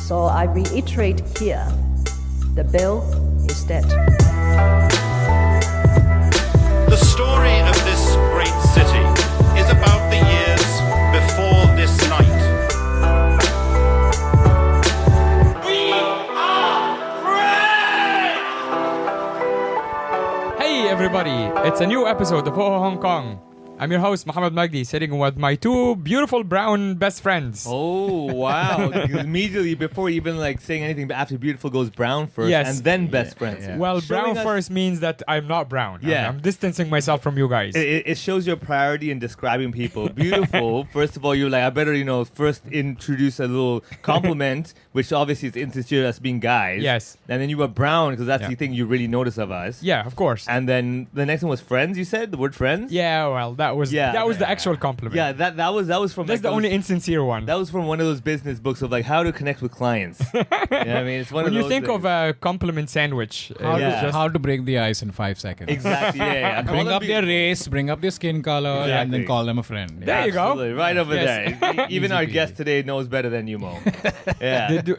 So I reiterate here, the bill is dead. The story of this great city is about the years before this night. We are free! Hey everybody, it's a new episode of Hong Kong. I'm your host, Mohammed Magdi, sitting with my two beautiful brown best friends. Oh, wow. Immediately, before even like saying anything, after beautiful goes brown first, Yes. and then best friends. Yeah. Well, Showing brown us- first means that I'm not brown. Yeah. I'm distancing myself from you guys. It shows your priority in describing people. Beautiful. First of all, you're like, I better, first introduce a little compliment, which obviously is instituted as being guys. Yes. And then you were brown, because that's Yeah. the thing you really notice of us. Yeah, of course. And then the next one was friends, you said? The word friends? Yeah, well, that was the actual compliment. Yeah, that was from That's like the only those- insincere one. That was from one of those business books of like how to connect with clients. You know what I mean? It's one when of you those think things. of a compliment sandwich, How, Yeah. to, how to break the ice in 5 seconds. Exactly, yeah. Call Bring them up their beautiful. race, bring up their skin color, and Exactly. then call them a friend. There you go. Absolutely, right over Yes. there. Even our Easy guest peasy. today knows better than you, Mo. Yeah. They do-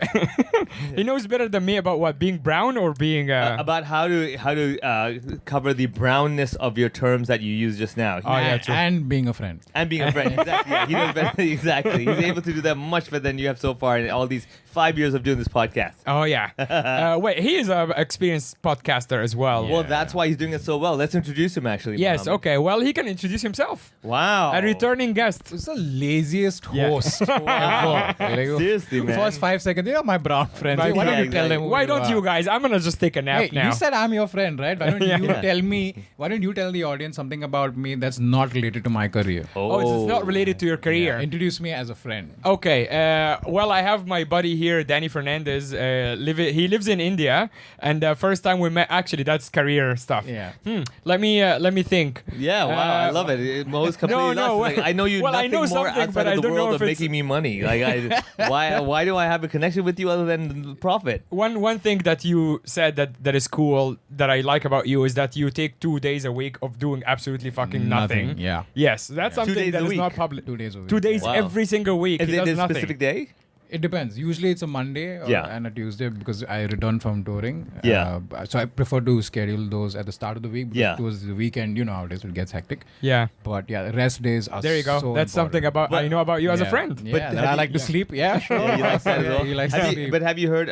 he knows better than me about what, being brown or being... About how to cover the brownness of your terms that you used just now. Oh, yeah, true. And being a friend. And being a friend. Exactly. Yeah, he knows better. Exactly. He's able to do that much better than you have so far in all these 5 years of doing this podcast. Oh, yeah. Wait, he is an experienced podcaster as well. Well, that's why he's doing it so well. Let's introduce him, actually. Yes, Mohammed. okay. Well, he can introduce himself. Wow. A returning guest. It's the laziest Yeah. host ever. Like, Seriously, man. First 5 seconds, my brown friends. My Why don't yeah, you tell exactly. them who Why you don't are? you guys? I'm gonna just take a nap Hey, now. you said I'm your friend, right? Why don't you Yeah. tell me? Why don't you tell the audience something about me that's not related to my career? Oh, it's not related to your career. Introduce me as a friend. Okay. Well, I have my buddy here, Daniel Fernandes. He lives in India, and the first time we met, actually, that's career stuff. Yeah. Let me think. Yeah, wow, I love it. Mo's completely no, lost. Like, I know you well, I nothing know more something, outside but I of the don't know world if of it's- making me money. Like, why do I have a connection with you other than profit? One thing that you said that is cool that I like about you is that you take 2 days a week of doing absolutely fucking nothing. Yeah. Yes, that's 2 something days that a is week. not public. 2 days a week. 2 days Wow. every single week. Is he it does a nothing. specific day? It depends. Usually it's a Monday and a Tuesday because I return from touring. Yeah. So I prefer to schedule those at the start of the week because Yeah. towards the weekend, you know how it is, it gets hectic. Yeah. But yeah, rest days are There you go. so That's something important. about I know about you as a Yeah. friend. Yeah, But that have I you- like to sleep. Yeah, sure. Yeah, you like that as well. He likes to sleep. But have you heard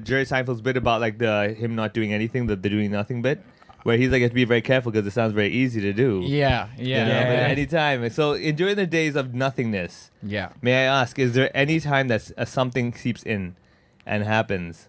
Jerry Seinfeld's bit about like him not doing anything, the doing nothing bit? Where he's like, you have to be very careful because it sounds very easy to do. Yeah. You know, but anytime. So during the days of nothingness, Yeah. may I ask, is there any time that something seeps in and happens?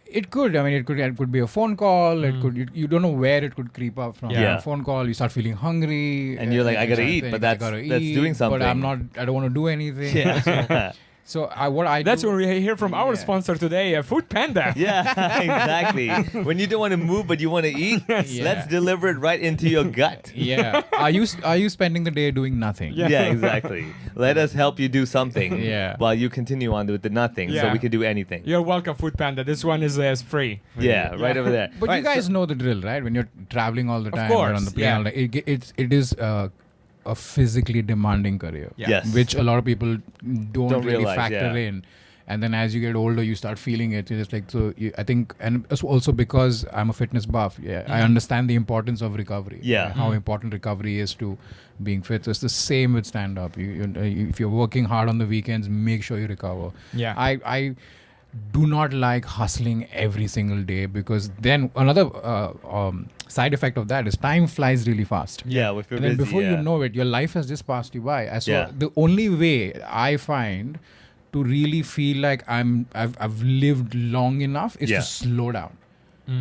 It could. I mean, it could be a phone call. It could. You don't know where it could creep up from. Yeah. A phone call. You start feeling hungry, And you're like, I gotta start eat, thinking, but that's- I gotta that's eat, doing something. But I'm not. I don't want to do anything. Yeah. So what I That's do, what we hear from our Yeah. sponsor today, Food Panda. Yeah, exactly. When you don't want to move but you want to eat, Yeah. let's deliver it right into your gut. Yeah. Are you spending the day doing nothing? Yeah, exactly. Let us help you do something Yeah. while you continue on with the nothing so Yeah. we can do anything. You're welcome, Food Panda. This one is free. Yeah, right over there. But Right, you guys so- know the drill, right? When you're traveling all the Of time, course, or on the plane, yeah. all the- it is a physically demanding career. Yeah. Yes. Which a lot of people don't really realize, factor yeah. in. And then as you get older, you start feeling it. It's like, so I think, and it's also because I'm a fitness buff. Yeah, I understand the importance of recovery. Yeah. How important recovery is to being fit. So it's the same with stand-up. If you're working hard on the weekends, make sure you recover. Yeah. I do not like hustling every single day because then another side effect of that is time flies really fast. Yeah, if you're And then busy, before yeah. you know it, your life has just passed you by. So Yeah. the only way I find to really feel like I've lived long enough is Yeah. to slow down.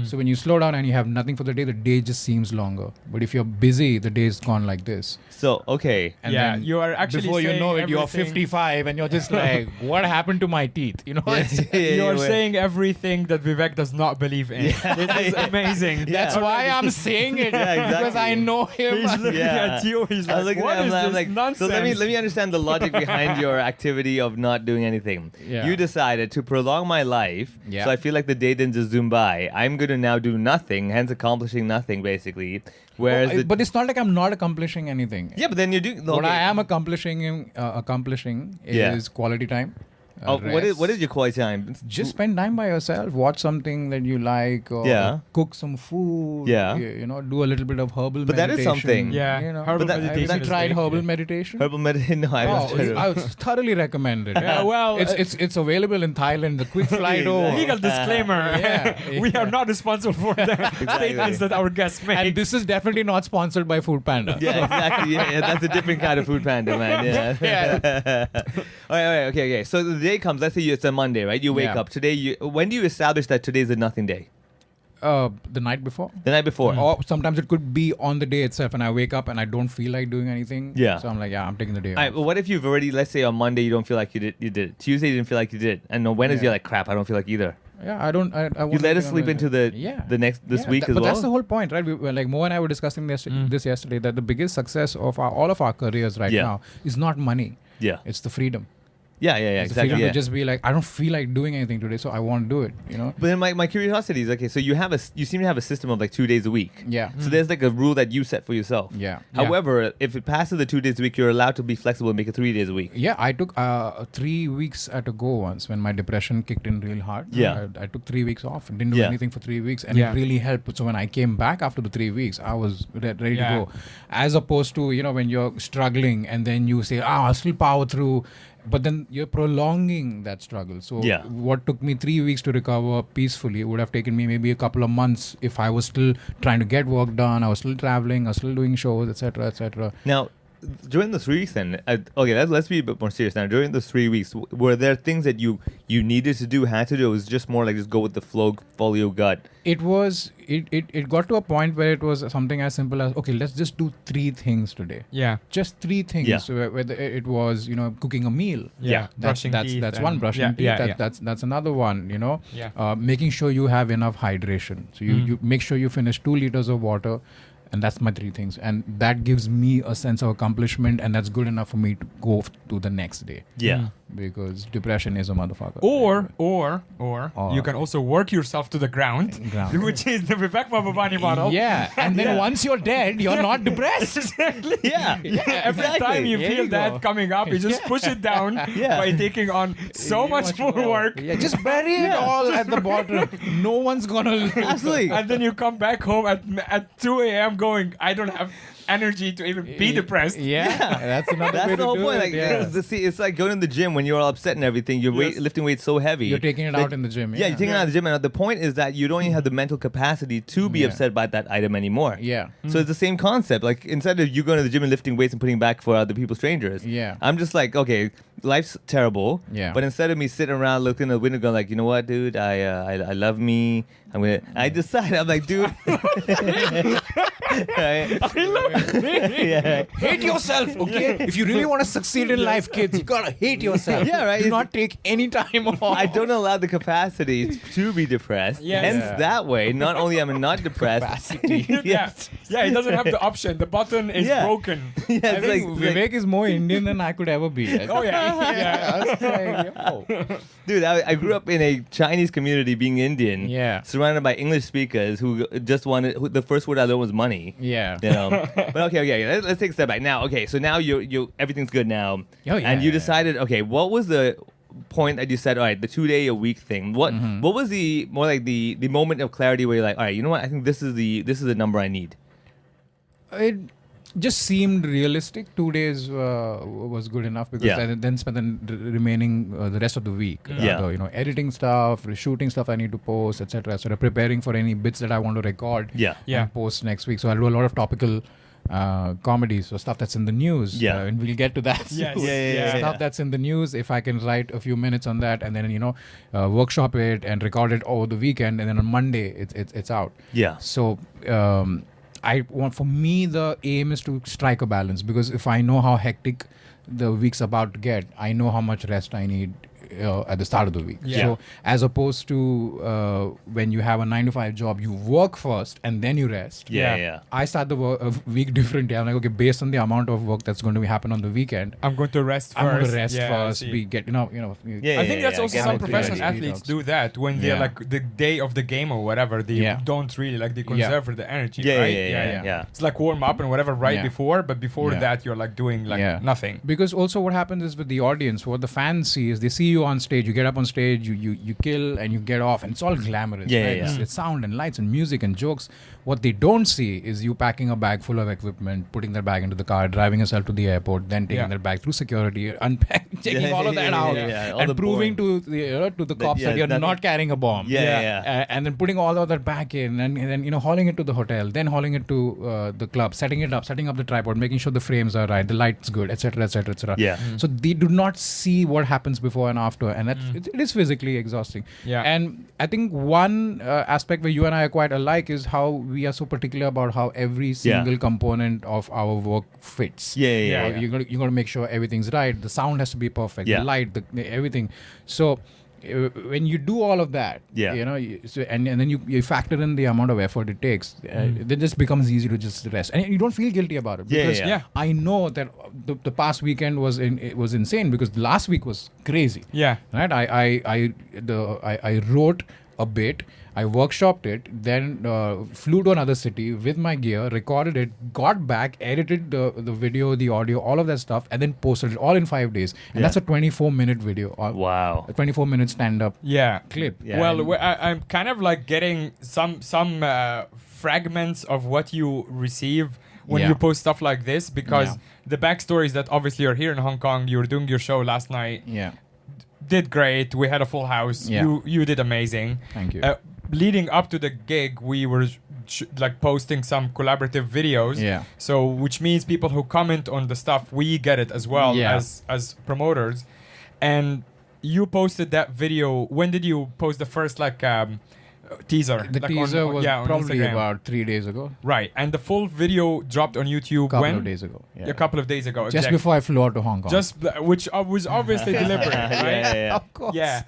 So when you slow down and you have nothing for the day just seems longer. But if you're busy, the day's gone like this. So, okay. And Yeah, then you are actually before you saying know it, you're everything- 55 and you're just like, what happened to my teeth? You know, You're saying everything that Vivek does not believe in. This is amazing. that's why I'm saying it Yeah, because exactly. I know him. He's looking Yeah. at you. He's I was like, looking what at him, is I'm this like, nonsense? so let me understand the logic behind your activity of not doing anything. Yeah. You decided to prolong my life, Yeah. so I feel like the day didn't just zoom by. I'm going to now do nothing, hence accomplishing nothing, basically. Whereas, the, But it's not like I'm not accomplishing anything. yeah, but then you do. What okay. I am accomplishing is Yeah. quality time. What is your quality time? Just spend time by yourself. Watch something that you like, or Yeah. cook some food. Yeah. You know, do a little bit of herbal But that is meditation. something. Yeah, You know, herbal But that- meditation. have you is tried big. herbal meditation? Herbal meditation? No, I haven't. I would thoroughly recommend it. Yeah, well, it's available in Thailand. The quick flight over. Legal disclaimer. Yeah. We are not responsible for the statements that our guests make. And this is definitely not sponsored by Food Panda. Yeah, exactly. Yeah, that's a different kind of food panda, man. Yeah. All right. Okay. So the day comes. Let's say it's a Monday, right? You wake Yeah. up today. When do you establish that today's a nothing day? The night before. The night before. Or sometimes it could be on the day itself, and I wake up and I don't feel like doing anything. Yeah. So I'm like, I'm taking the day All off. right, but what if you've already, let's say on Monday you don't feel like you did it. Tuesday you didn't feel like you did it. And on Wednesday Yeah. you're like, crap, I don't feel like either. Yeah, I don't. I You won't let be us on sleep into this Yeah, week as but well? that's the whole point, right? Like Mo and I were discussing this yesterday, that the biggest success of all of our careers right Yeah. now is not money. Yeah. It's the freedom. Yeah, It's the exactly. freedom Yeah. to just be like, I don't feel like doing anything today, so I won't do it. You know? But then my curiosity is, okay, so you seem to have a system of like 2 days a week. Yeah. So there's like a rule that you set for yourself. Yeah. However, if it passes the 2 days a week, you're allowed to be flexible and make it 3 days a week. Yeah, I took 3 weeks at a go once when my depression kicked in real hard. Yeah. I took 3 weeks off and didn't do Yeah. anything for 3 weeks, and Yeah. it really helped. So when I came back after the 3 weeks, I was ready Yeah. to go. As opposed to, when you're struggling and then you say, I'll still power through. But then you're prolonging that struggle. So Yeah. what took me 3 weeks to recover peacefully would have taken me maybe a couple of months if I was still trying to get work done, I was still traveling, I was still doing shows, etc., etc. Now, during the 3 weeks then, okay, let's be a bit more serious now. During those 3 weeks, were there things that you needed to do, had to do? It was just more like just go with the flow, follow your gut? It got to a point where it was something as simple as, okay, let's just do 3 things today. Yeah. Just 3 things. Yeah. Whether it was, cooking a meal. Yeah. Brushing that's teeth that's and- one. Brushing yeah, teeth. yeah, That's another one. Yeah. Making sure you have enough hydration. So you make sure you finish 2 liters of water, and that's my 3 things. And that gives me a sense of accomplishment, and that's good enough for me to go to the next day. Yeah. Because depression is a motherfucker. Or you can also work yourself to the ground, which is the Vivek Babani model. Yeah, and then once you're dead, you're not depressed. Exactly. Yeah. Every exactly. time you There feel you go. that coming up, you just push it down Yeah. by taking on so much more work. Yeah, just bury it all at the bottom. No one's gonna. Absolutely. And then you come back home at 2 a.m. going, I don't have energy to even be depressed. Yeah, that's another way That's to the whole do point. it. Like, Yeah. see, it's like going to the gym when you're all upset and everything. You're lifting weights so heavy. You're taking it out in the gym. Yeah, you're taking it out of the gym. And the point is that you don't even have the mental capacity to be Yeah. upset by that item anymore. Yeah. So it's the same concept. Like, instead of you going to the gym and lifting weights and putting back for other people, strangers. Yeah. I'm just like, okay, life's terrible. Yeah. But instead of me sitting around looking in the window going like, you know what, dude, I love me. I decide, I'm like, dude. Right? I love me. Yeah. Hate yourself, okay? If you really want to succeed in life, kids, you gotta hate yourself. Yeah, right. Do not take any time off. I don't allow the capacity to be depressed. Yes. Hence, Yeah. that way, not only am I not depressed. Yeah. Yeah, he doesn't have the option. The button is Yeah. broken. Yeah, I it's think like, Vivek is more Indian than I could ever be. Oh, yeah. Yeah. I was like, yo. dude, I grew up in a Chinese community, being Indian, Yeah. surrounded by English speakers who just wanted. The first word I learned was money. Yeah. You know, but okay. Let's take a step back now. Okay, so now you everything's good now, Oh, yeah, and you yeah, decided. Okay, what was the point that you said? All right, the 2-day-a-week thing. What was the more like the moment of clarity where you're like, all right, you know what? I think this is the number I need. It just seemed realistic. 2 days was good enough because Yeah. I then spent the remaining the rest of the week. Yeah. Editing stuff, shooting stuff I need to post, etc. Sort of preparing for any bits that I want to record. Yeah. Yeah. And post next week. So I'll do a lot of topical comedies or stuff that's in the news. Yeah. And we'll get to that. Yes. soon. Yeah. Stuff that's in the news. If I can write a few minutes on that and then workshop it and record it over the weekend, and then on Monday it's out. Yeah. So for me, the aim is to strike a balance, because if I know how hectic the week's about to get, I know how much rest I need at the start of the week. Yeah. So as opposed to when you have a 9-to-5 job, you work first and then you rest. Yeah. I start the week differently. I'm like, okay, based on the amount of work that's going to happen on the weekend, I'm going to rest first. I'm going to rest Yeah, first. see. We get, Yeah. I think that's also get some it. professional Yeah. athletes do that when they're Yeah. like the day of the game or whatever. They Yeah. don't really they Yeah. conserve the energy, Yeah, right? yeah. It's like warm up and whatever right Yeah. before, but before Yeah. that you're like doing like Yeah. nothing. Because also what happens is with the audience, what the fans see is they see you on stage, you get up on stage, you kill and you get off, and it's all glamorous. Yeah, right? yeah, yeah. It's sound and lights and music and jokes. What they don't see is you packing a bag full of equipment, putting that bag into the car, driving yourself to the airport, then taking that bag through security, unpacking, taking all of that out, all the and proving boring. to the cops that you're not carrying a bomb. And then putting all of that back in, and then hauling it to the hotel, then hauling it to the club, setting up the tripod, making sure the frames are right, the light's good, etc., etc., etc. Yeah. So they do not see what happens before and after, and that's it is physically exhausting. Yeah. And I think one aspect where you and I are quite alike is how we are so particular about how every single component of our work fits. Yeah. You're gonna make sure everything's right. The sound has to be perfect. The light, everything. So when you do all of that, and then you factor in the amount of effort it takes, then it just becomes easy to just rest, and you don't feel guilty about it. Because I know that the past weekend was insane, because the last week was crazy. Yeah. Right. I wrote a bit. I workshopped it, then flew to another city with my gear, recorded it, got back, edited the video, the audio, all of that stuff, and then posted it all in 5 days. And that's a 24-minute video. Wow. A 24-minute stand-up clip. Yeah. Well, I'm kind of like getting some fragments of what you receive when you post stuff like this, because the backstory is that obviously you're here in Hong Kong, you were doing your show last night. Yeah. Did great. We had a full house. Yeah. You did amazing. Thank you. Leading up to the gig, we were like posting some collaborative videos. Yeah. So which means people who comment on the stuff, we get it as well as promoters. And you posted that video. When did you post the first teaser? The like teaser was on probably Instagram. about 3 days ago. Right. And the full video dropped on YouTube A couple when? of days ago. Yeah. A couple of days ago. Just exactly. before I flew out to Hong Kong. Which was obviously deliberate, right? Yeah. Of course. Yeah.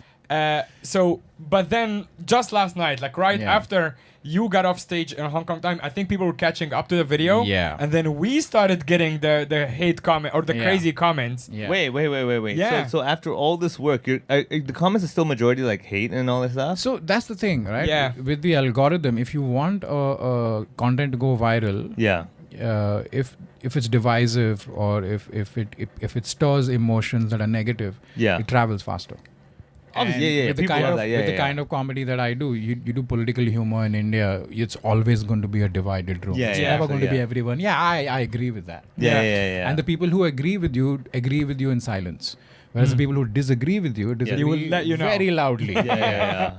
But then just last night, like after you got off stage in Hong Kong time, I think people were catching up to the video. Yeah. And then we started getting the hate comment or the crazy comments. Yeah. Wait. Yeah. So after all this work, the comments are still majority like hate and all this stuff? So that's the thing, right? Yeah. With the algorithm, if you want content to go viral, if it's divisive or if it stirs emotions that are negative, it travels faster. Obviously, With the kind of comedy that I do, you do political humor in India, it's always going to be a divided room. It's never going to be everyone. Yeah, I agree with that. Yeah. And the people who agree with you in silence. Whereas the people who disagree with you They will let you know. very loudly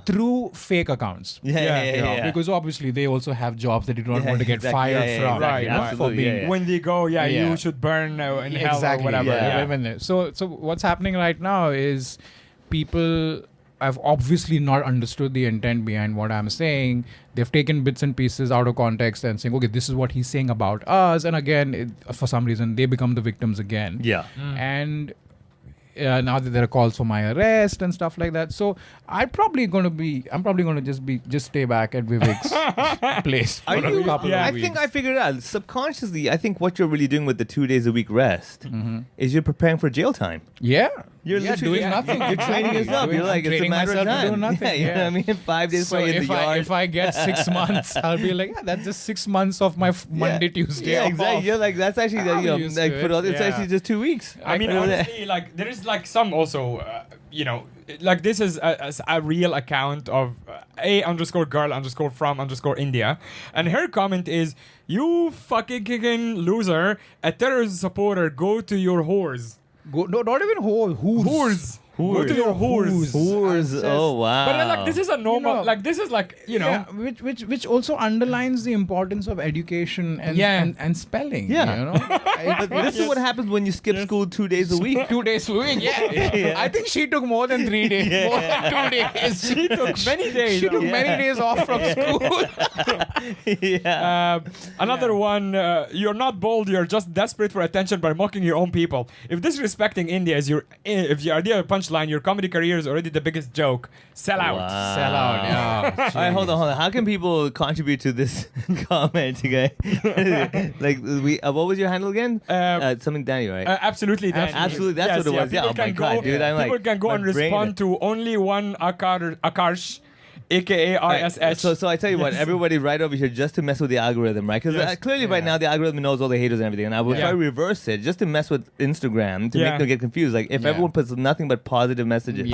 through fake accounts. Because obviously they also have jobs that you don't want to get fired from. Right, For being When they go, you should burn in hell or whatever. So what's happening right now is people have obviously not understood the intent behind what I'm saying. They've taken bits and pieces out of context and saying, okay, this is what he's saying about us. And again, for some reason, they become the victims again. Yeah. And now that there are calls for my arrest and stuff like that. So I'm probably going to just stay back at Vivek's place for a couple of weeks. think I figured it out. Subconsciously, I think what you're really doing with the 2 days a week rest is you're preparing for jail time. Yeah. You're literally doing nothing. You're training yourself. You're like, it's a training matter of myself to time. do nothing. You know what I mean? 5 days So in the yard. if I get 6 months, I'll be like, that's just 6 months of my Monday, Tuesday off. Exactly. You're like, that's actually, I'm used to for it. others, it's actually just 2 weeks. I mean, honestly, like there is like some also, like this is a real account of A_girl_from_India, and her comment is, "You fucking kicking loser, a terrorist supporter, go to your whores." No, not even whores. Go to your whores. Whores. Oh, wow. But like this is a normal, like this is like which also underlines the importance of education and spelling. Yeah. But this is what happens when you skip school 2 days a week. 2 days a week. Yeah. I think she took more than 3 days. More than 2 days. She took many days. She took many days off from school. Another one. You're not bold. You're just desperate for attention by mocking your own people. If disrespecting India is your idea of punchline, your comedy career is already the biggest joke. Sell out. Wow. Sell out. Yeah. All right, hold on. How can people contribute to this comment, okay? Like, what was your handle again? Something Danny, right? Absolutely, Danny. Absolutely, that's what it was. Yeah, People oh my can God, go, dude. I'm like, people can go my and brain- respond to only one Akarsh AKA RSH. So I tell you what, everybody right over here just to mess with the algorithm, right? Because clearly right now the algorithm knows all the haters and everything. And I would try to reverse it just to mess with Instagram to make them get confused. Like if everyone puts nothing but positive messages,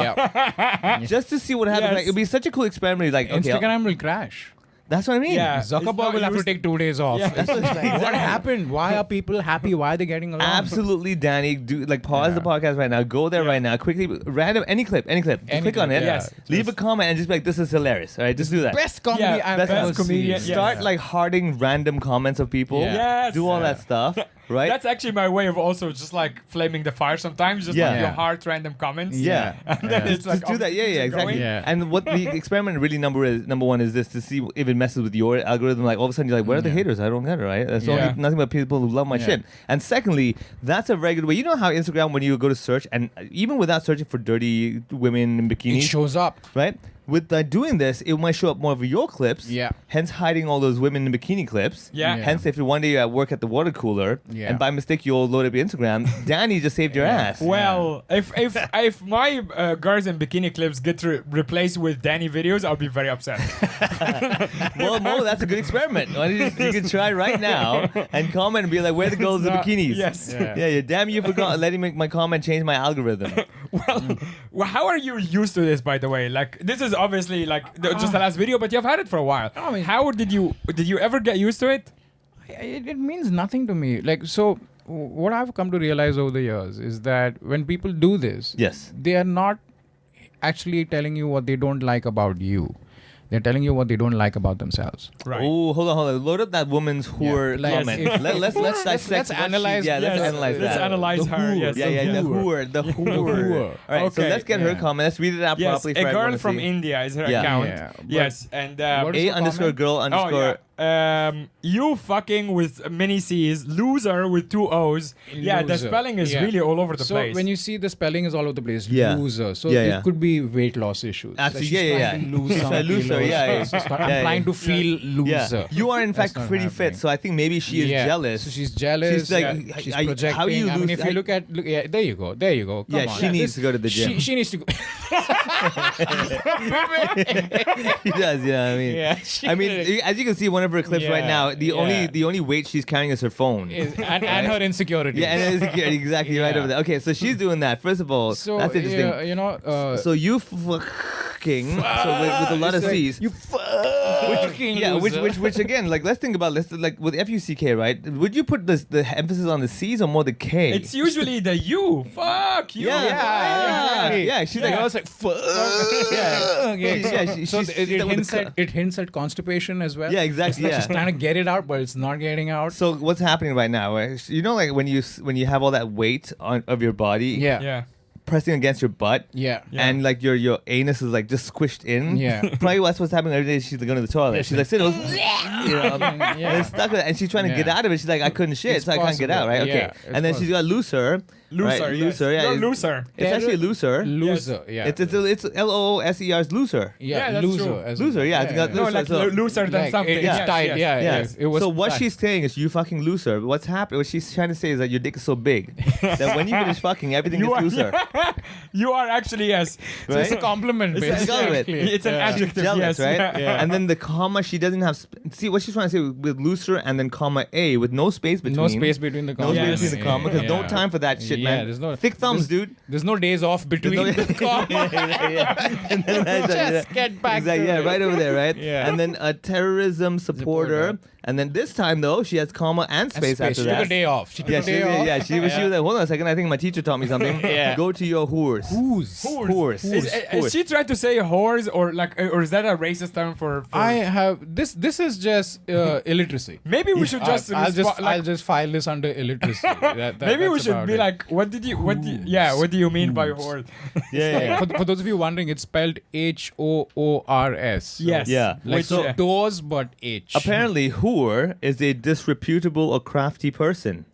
just to see what happens. Like, it'd be such a cool experiment. Like Instagram will crash. That's what I mean. Yeah. Zuckerberg will have to take 2 days off. Yeah. It's just like, what happened? Why are people happy? Why are they getting along? Absolutely, Danny. Do pause the podcast right now. Go there right now. Quickly, random any clip. Just click on it. Yes. Leave a comment and just be like, "This is hilarious." All right, just do that. Best comedy I've best ever comedian. seen. Start like hearting random comments of people. Yeah. Yes. Do all that stuff. Right. That's actually my way of also just like flaming the fire sometimes. Just like your heart random comments. Yeah. And then it's like just do that. Yeah, exactly. going. Yeah. And what the experiment really number one is this, to see if it messes with your algorithm. Like all of a sudden you're like, where are the haters? I don't get it, right? That's only nothing but people who love my shit. And secondly, that's a very good way. You know how Instagram, when you go to search, and even without searching for dirty women in bikinis, It shows up. right? With doing this, it might show up more of your clips. Yeah. Hence hiding all those women in bikini clips. Yeah. Hence, if one day you're at work at the water cooler, and by mistake you'll load up your Instagram, Danny just saved your ass. Well, if my girls in bikini clips get replaced with Danny videos, I'll be very upset. Well, Mo, that's a good experiment. Why don't you can try right now and comment and be like, where are the girls in bikinis? Yes. Yeah. Damn, you forgot letting my comment change my algorithm. Well, how are you used to this, by the way? Like, this is obviously like just the last video, but you've had it for a while. I mean, how did you ever get used to it? It means nothing to me. Like, so what I've come to realize over the years is that when people do this, Yes. they are not actually telling you what they don't like about you. They're telling you what they don't like about themselves. Right. Oh, hold on. Load up that woman's whore Like, comment. if- Let's dissect. let's analyze- Let's analyze that. Let's analyze The her. whore. Yes. The whore. The whore. All right, so Okay. let's get her comment. Let's read it out Yes, properly for a everyone girl to from see. India is her Yeah. account. Yeah, but Yes, and what is A the underscore comment? girl underscore. you fucking with many C's, loser with 2 O's. Yeah, the Loser. spelling is Yeah. really all over the So place. when you see the spelling is all over the place, Yeah. loser. So Yeah. it could be weight loss issues. Actually, Like, yeah. she's trying to lose She's some a loser, kilos. yeah. I'm Yeah, trying yeah. to feel loser. Yeah. You are in That's fact not pretty fit, happening. so I think maybe she is jealous. So she's jealous. She's like, she's how projecting. you I mean, lose- if you look, there you go. Come Yeah, on. she needs to go to the gym. She needs to go. She does, you know what I mean? Yeah, I mean, as you can see, one of her clips right now, the only weight she's carrying is her phone. and her insecurity. Yeah, and insecurity, exactly right Yeah. over there. Okay, so she's doing that. First of all, So that's interesting. you know. So you fucking with a lot of C's. You fucking Yeah, loser. which again, like let's think about this, like with FUCK, right? Would you put the emphasis on the C's or more the K? it's usually the you. Fuck you. Yeah. exactly. Yeah, she's like, I was like, fuck. So it hints at constipation as well. Yeah, exactly. It's like Yeah. she's trying to get it out, but it's not getting out. So what's happening right now? Right? You know, like when you have all that weight of your body, Yeah. pressing against your butt, Yeah. and like your anus is like just squished in. Yeah. Probably that's what's happening every day. She's going to the toilet. She's like, sit, you know, Yeah. and it's stuck with it, and she's trying to get out of it. She's like, I couldn't shit, It's so I can't get out. possible. Right? Okay. Yeah, it's And then she's got looser. Loser. Right? Yes. Looser. Yeah. You're looser. It's actually looser. Loser. Yeah. It's LOOSER's looser. Yeah, that's loser. true. as Loser, well. yeah, it's got No, loser, like so- looser than Like, something. it's Yes, tight. yes. Yeah. Yeah. Yes. It was So what tight. she's saying is you fucking looser. What's happening? What she's trying to say is that your dick is so big that when you finish fucking, everything You is are, looser. you are actually, yes. Right? It's a compliment. It's a basically. compliment. It's an Yeah. adjective, Jealous, yes. right? Yeah. And then the comma, she doesn't have. See what she's trying to say with looser and then comma A with no space between. No space between the No commas. space between the comma because no Yeah. time for that shit, Yeah, man. there's no thick thumbs, dude. There's no days off between the commas. And then Just get back exactly, to yeah, it. right over there, right? Yeah. And then a terrorism supporter. And then this time though, she has comma and space after She that. took a day off. She took Yeah, a day off. she was like, hold on a second, I think my teacher taught me something. Yeah. Go to your whores. Who's? Whores. Is she trying to say whores or is that a racist term for I have this. This is just illiteracy. maybe we should just I'll just file this under illiteracy. maybe we that's should about be it. like what do you mean by whore? Yeah. For those of you wondering, it's spelled HOORS. So Yes. Yeah. Like Which, doors, but H. Apparently, whore is a disreputable or crafty person.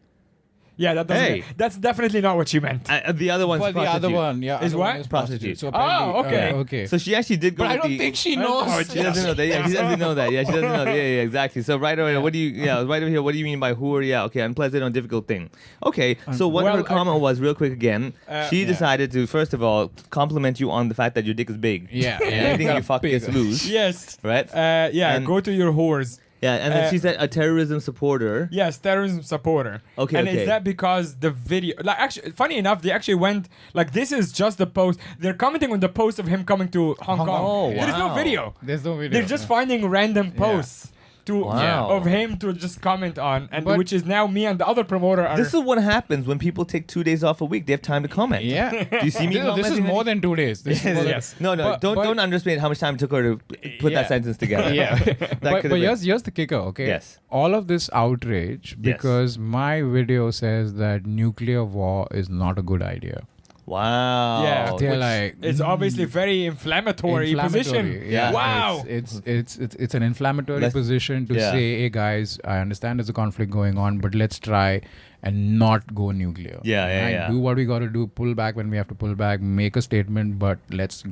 Yeah, that doesn't. That's definitely not what she meant. The other one's But the other one, yeah, Is other what? one is prostitute. So okay. okay. So she actually did go. But I with don't think she knows. She doesn't know that. Yeah, she doesn't know that. Yeah, she doesn't know. Yeah, exactly. So right over here, what do you? Yeah, right over here. What do you mean by who are? Yeah, okay, unpleasant or difficult thing. Okay, so what her comment was, real quick again. She decided to first of all compliment you on the fact that your dick is big. Yeah. Anything you fuck gets loose. Yes. Right. And go to your whores. Yeah, and then she said a terrorism supporter. Yes, terrorism supporter. Okay, and is that because the video? Like, actually, funny enough, they actually went like this is just the post. They're commenting on the post of him coming to Hong Kong. Oh, There is no wow. video. There's no video. They're just finding random posts of him to just comment on, and which is now me and the other promoter are. This is what happens when people take 2 days off a week. They have time to comment. Yeah. Do you see me? This is more than 2 days. This is more than- Yes. No, don't underestimate how much time it took her to put that sentence together. Yeah. but here's the kicker, okay? Yes. All of this outrage because my video says that nuclear war is not a good idea. Wow. Yeah. They're like It's obviously very inflammatory position. Yeah. Wow. It's an inflammatory position to say, hey guys, I understand there's a conflict going on, but let's try and not go nuclear. Yeah. Do what we got to do, pull back when we have to pull back, make a statement, but let's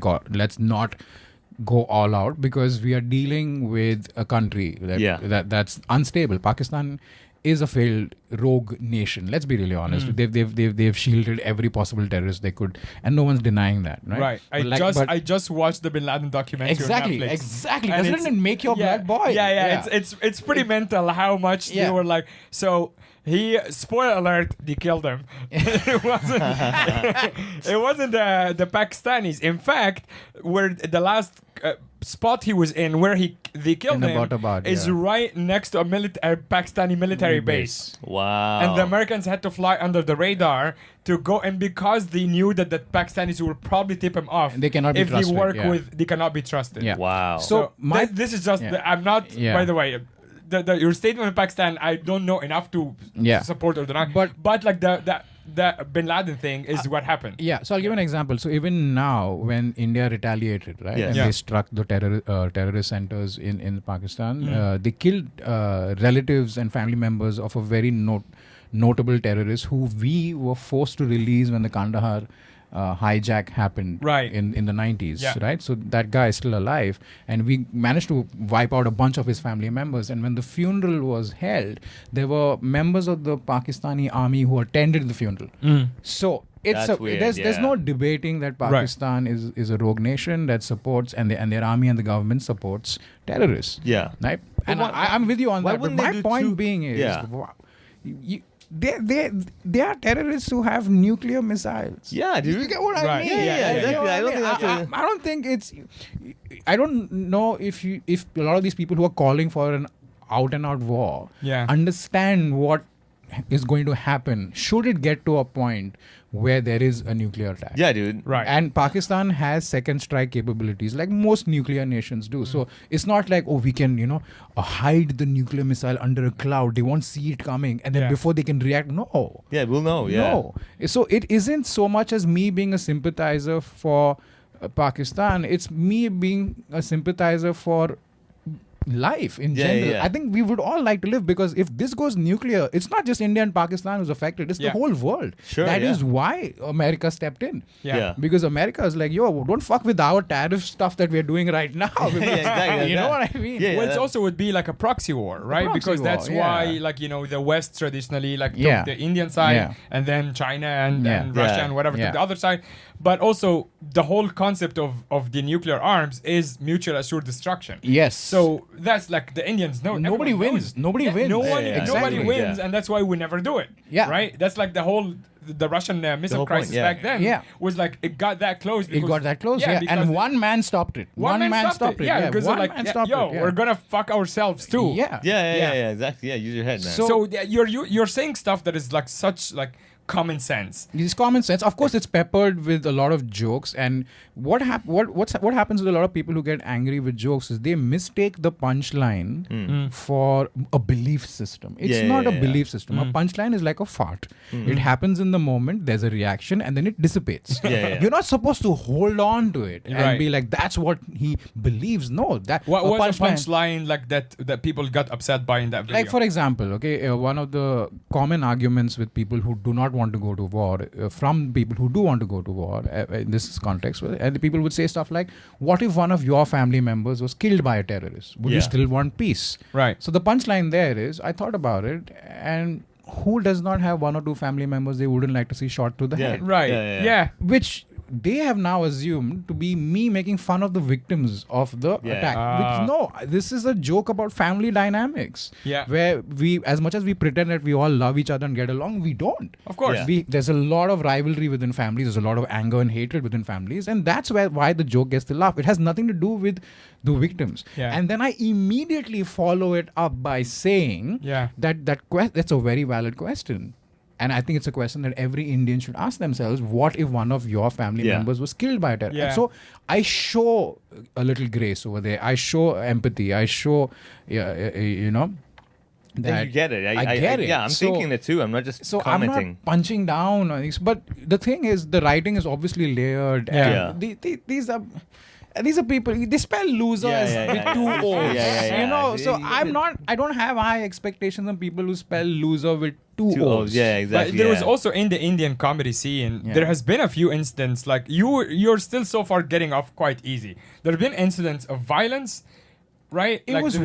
not go all out because we are dealing with a country that's unstable. Pakistan is a failed rogue nation. Let's be really honest. They've shielded every possible terrorist they could, and no one's denying that, right? Right. I just watched the Bin Laden documentary. Exactly. on Netflix. Exactly. And Doesn't it make your blood boil? Yeah. It's pretty mental how much they were like. So he, spoiler alert, they killed him. It wasn't the Pakistanis. In fact, where the last spot he was in, where they killed him, is right next to a Pakistani military base. Wow. And the Americans had to fly under the radar to go, and because they knew that the Pakistanis would probably tip him off, they cannot be trusted. If they work with, they cannot be trusted. Yeah. Wow. So this is just. I'm not. By the way. Your statement in Pakistan, I don't know enough to support or deny. But like the Bin Laden thing is what happened. Yeah. So I'll give an example. So even now, when India retaliated, right, and they struck the terrorist centers in Pakistan, they killed relatives and family members of a very notable terrorist who we were forced to release when the Kandahar hijack happened in the 90s, right? So that guy is still alive, and we managed to wipe out a bunch of his family members. And when the funeral was held, there were members of the Pakistani army who attended the funeral. So there's no debating that Pakistan is a rogue nation that supports and their army and the government supports terrorists. Yeah. Right. And I'm with you on that. But my point being is. They are terrorists who have nuclear missiles. Yeah, dude. You get what I mean? Yeah, exactly. I don't think it's. I don't know if a lot of these people who are calling for an out and out war understand what is going to happen should it get to a point where there is a nuclear attack. Yeah, dude. Right. And Pakistan has second strike capabilities like most nuclear nations do. So it's not like, we can, hide the nuclear missile under a cloud. They won't see it coming. And then before they can react, no. Yeah, we'll know. Yeah. No. So it isn't so much as me being a sympathizer for Pakistan. It's me being a sympathizer for life in general. I think we would all like to live, because if this goes nuclear, it's not just India and Pakistan who's affected, it's the whole world. That is why America stepped in. Because America is like, don't fuck with our tariff stuff that we're doing right now. Exactly. You know what I mean? Well, it also would be like a proxy war, right? Because that's why, the West traditionally took the Indian side, and then China and Russia and whatever took the other side. But also, the whole concept of the nuclear arms is mutual assured destruction. Yes. So that's like the Indians know. Nobody wins. Nobody wins. Nobody wins, and that's why we never do it. Yeah. Right. That's like the Russian missile crisis back then. Was like it got that close. It got that close. Yeah. And one man stopped it. One man stopped it. Yeah. Because we're gonna fuck ourselves too. Yeah. Exactly. Yeah. Use your head, man. So you're saying stuff that is like such like common sense. It's common sense. Of course, it's peppered with a lot of jokes. And what happens with a lot of people who get angry with jokes is they mistake the punchline for a belief system. It's not a belief system. A punchline is like a fart. It happens in the moment. There's a reaction, and then it dissipates. You're not supposed to hold on to it and be like, that's what he believes. No, that what was a punchline like that people got upset by in that video? Like, for example, one of the common arguments with people who do not want to go to war, from people who do want to go to war, in this context, and the people would say stuff like, what if one of your family members was killed by a terrorist? Would you still want peace? Right. So the punchline there is, I thought about it, and who does not have one or two family members they wouldn't like to see shot to the head? Right. Yeah. Which they have now assumed to be me making fun of the victims of the attack. Which, no, this is a joke about family dynamics. Yeah. Where we, as much as we pretend that we all love each other and get along, we don't. Of course. There's a lot of rivalry within families. There's a lot of anger and hatred within families. And that's why the joke gets the laugh. It has nothing to do with the victims. Yeah. And then I immediately follow it up by saying that's a very valid question. And I think it's a question that every Indian should ask themselves. What if one of your family members was killed by a terrorist? Yeah. And so I show a little grace over there. I show empathy. I show, that you get it. I get it. Yeah, I'm thinking it too. I'm not just commenting. I'm not punching down on these. But the thing is, the writing is obviously layered. And these are people, they spell losers with two O's. So I don't have high expectations on people who spell loser with two O's. Yeah, exactly. But there was also in the Indian comedy scene, there has been a few incidents, like you're still so far getting off quite easy. There have been incidents of violence, right? There was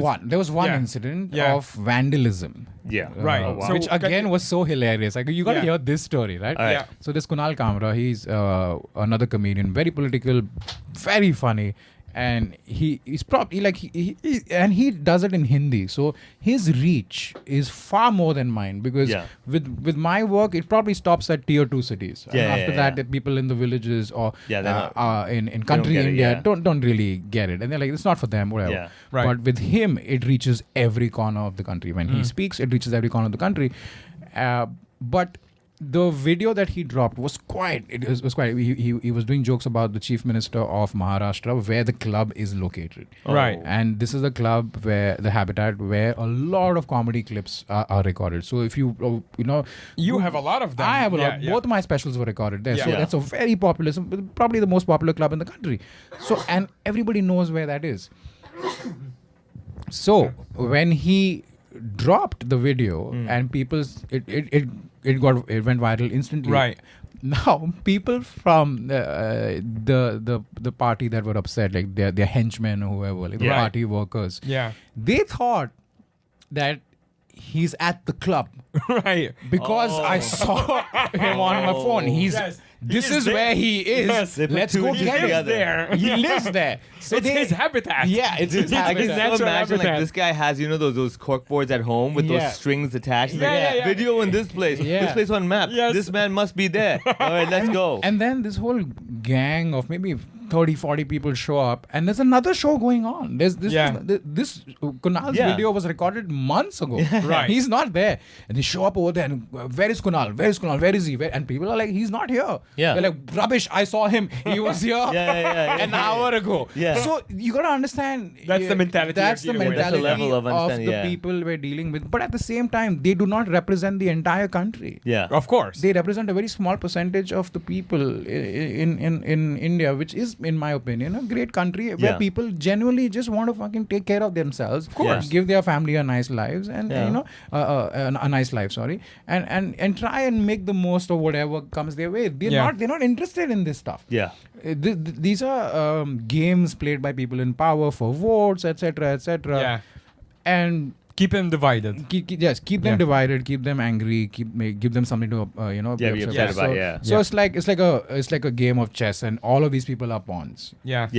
one incident of vandalism. Yeah. Right. Oh, wow. So which again was so hilarious. Like, you got to hear this story, right? Yeah. So this Kunal Kamra, he's another comedian, very political, very funny. And he's probably like he does it in Hindi, so his reach is far more than mine, because with my work it probably stops at tier 2 cities. After that, the people in the villages or in country India don't really get it, and they're like, it's not for them, whatever. Yeah. Right. But with him, it reaches every corner of the country. When he speaks, it reaches every corner of the country. But the video that he dropped was quite. He was doing jokes about the chief minister of Maharashtra, where the club is located. Right. And this is a club where the habitat where a lot of comedy clips are recorded. So if you you have a lot of them. I have a lot. Both my specials were recorded there. Yeah. So that's a very popular, probably the most popular club in the country. So, and everybody knows where that is. So when he dropped the video and it went viral instantly. Right. Now people from the party that were upset, like their henchmen or whoever, like the party workers, they thought that he's at the club. Right. Because I saw him on my phone. This is where he is. Yes. Let's go get him there. He lives there. So it's his habitat. Yeah, it's his I habitat. can natural still imagine habitat. like this guy has those cork boards at home with those strings attached. Yeah. Video in this place. Yeah. This place on map. Yes. This man must be there. All right, let's go. And then this whole gang of maybe 30-40 people show up, and there's another show going on. This Kunal's video was recorded months ago. Right. He's not there. And they show up over there and where is Kunal? Where is Kunal? Where is he? And people are like, he's not here. Yeah. They're like, rubbish, I saw him. He was here an hour ago. Yeah. So you got to understand. That's the mentality That's the you're dealing with. mentality That's the level of of understanding, the people we're dealing with. But at the same time, they do not represent the entire country. Yeah. Of course. They represent a very small percentage of the people in India, which is, in my opinion, a great country where people genuinely just want to fucking take care of themselves, of course, give their family a nice lives and a nice life, and try and make the most of whatever comes their way. They're not interested in this stuff. Yeah. These are games played by people in power for votes, etc., Yeah. and Keep them divided. Keep them divided, keep them angry, give them something to be upset about. So it's like a game of chess, and all of these people are pawns. Yeah.